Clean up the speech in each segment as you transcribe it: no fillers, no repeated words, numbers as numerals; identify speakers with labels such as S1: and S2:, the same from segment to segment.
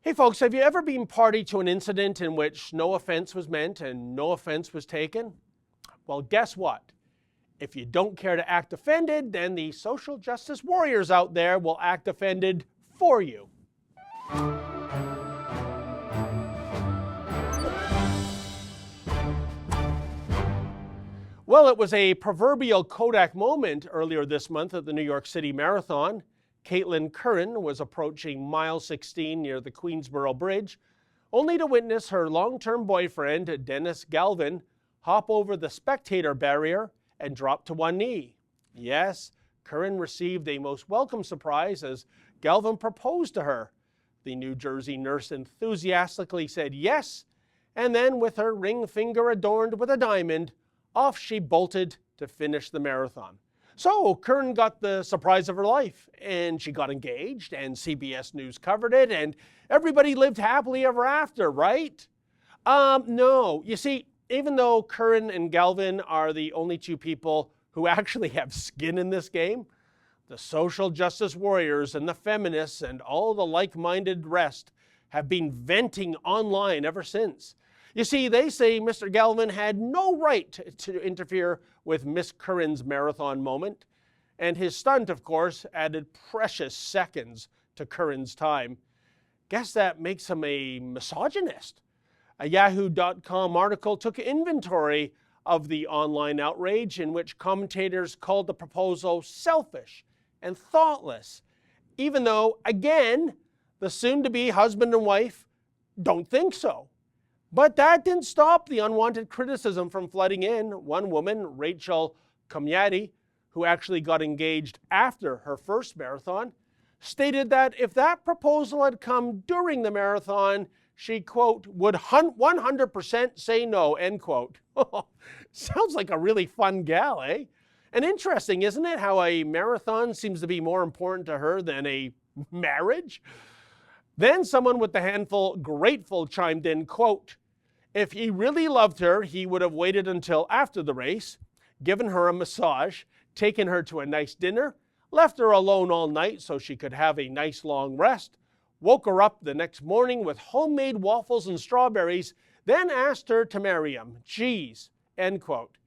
S1: Hey folks, have you ever been party to an incident in which no offense was meant and no offense was taken? Well, guess what? If you don't care to act offended, then the social justice warriors out there will act offended for you. Well, it was a proverbial Kodak moment earlier this month at the New York City Marathon. Caitlin Curran was approaching mile 16 near the Queensboro Bridge, only to witness her long-term boyfriend, Dennis Galvin, hop over the spectator barrier and drop to one knee. Yes, Curran received a most welcome surprise as Galvin proposed to her. The New Jersey nurse enthusiastically said yes, and then with her ring finger adorned with a diamond, off she bolted to finish the marathon. So Curran got the surprise of her life, and she got engaged, and CBS News covered it, and everybody lived happily ever after, right? No. You see, even though Curran and Galvin are the only two people who actually have skin in this game, the social justice warriors and the feminists and all the like-minded rest have been venting online ever since. You see, they say Mr. Galvin had no right to interfere with Miss Curran's marathon moment, and his stunt, of course, added precious seconds to Curran's time. Guess that makes him a misogynist. A Yahoo.com article took inventory of the online outrage in which commentators called the proposal selfish and thoughtless, even though, again, the soon-to-be husband and wife don't think so. But that didn't stop the unwanted criticism from flooding in. One woman, Rachel Comyatti, who actually got engaged after her first marathon, stated that if that proposal had come during the marathon, she, quote, would 100% say no, end quote. Sounds like a really fun gal, eh? And interesting, isn't it, how a marathon seems to be more important to her than a marriage? Then someone with the handful grateful chimed in, quote, if he really loved her, he would have waited until after the race, given her a massage, taken her to a nice dinner, left her alone all night so she could have a nice long rest, woke her up the next morning with homemade waffles and strawberries, then asked her to marry him. Geez, end quote.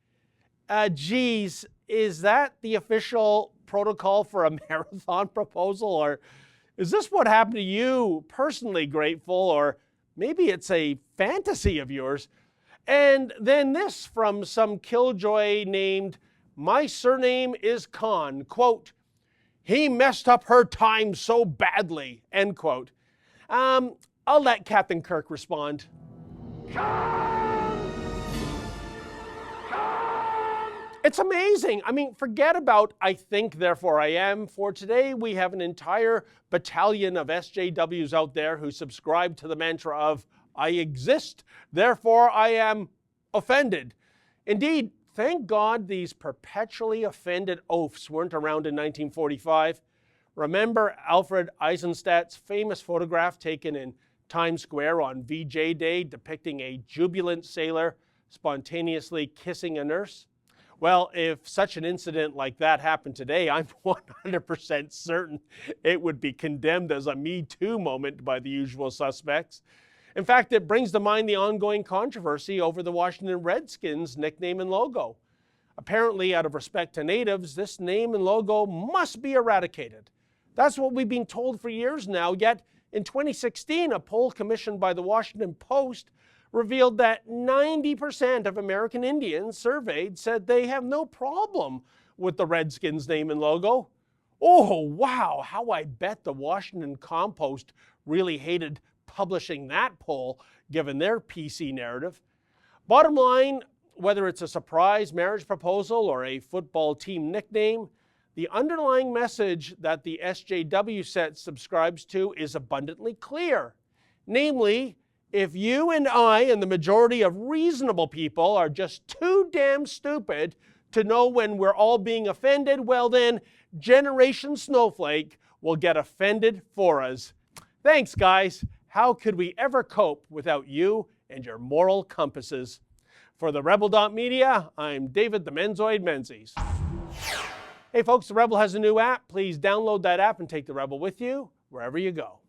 S1: Geez, is that the official protocol for a marathon proposal, or is this what happened to you personally, Grateful, or maybe it's a fantasy of yours? And then this from some killjoy named My Surname is Khan, quote, he messed up her time so badly, end quote. I'll let Captain Kirk respond. It's amazing. I mean, forget about I think, therefore I am. For today, we have an entire battalion of SJWs out there who subscribe to the mantra of I exist, therefore I am offended. Indeed, thank God these perpetually offended oafs weren't around in 1945. Remember Alfred Eisenstadt's famous photograph taken in Times Square on VJ Day depicting a jubilant sailor spontaneously kissing a nurse? Well, if such an incident like that happened today, I'm 100% certain it would be condemned as a Me Too moment by the usual suspects. In fact, it brings to mind the ongoing controversy over the Washington Redskins' nickname and logo. Apparently, out of respect to natives, this name and logo must be eradicated. That's what we've been told for years now, yet in 2016, a poll commissioned by the Washington Post revealed that 90% of American Indians surveyed said they have no problem with the Redskins name and logo. Oh, wow, how I bet the Washington Compost really hated publishing that poll, given their PC narrative. Bottom line, whether it's a surprise marriage proposal or a football team nickname, the underlying message that the SJW set subscribes to is abundantly clear. Namely, if you and I and the majority of reasonable people are just too damn stupid to know when we're all being offended, well then, Generation Snowflake will get offended for us. Thanks, guys. How could we ever cope without you and your moral compasses? For the Rebel.media, I'm David the Menzoid Menzies. Hey folks, the Rebel has a new app. Please download that app and take the Rebel with you wherever you go.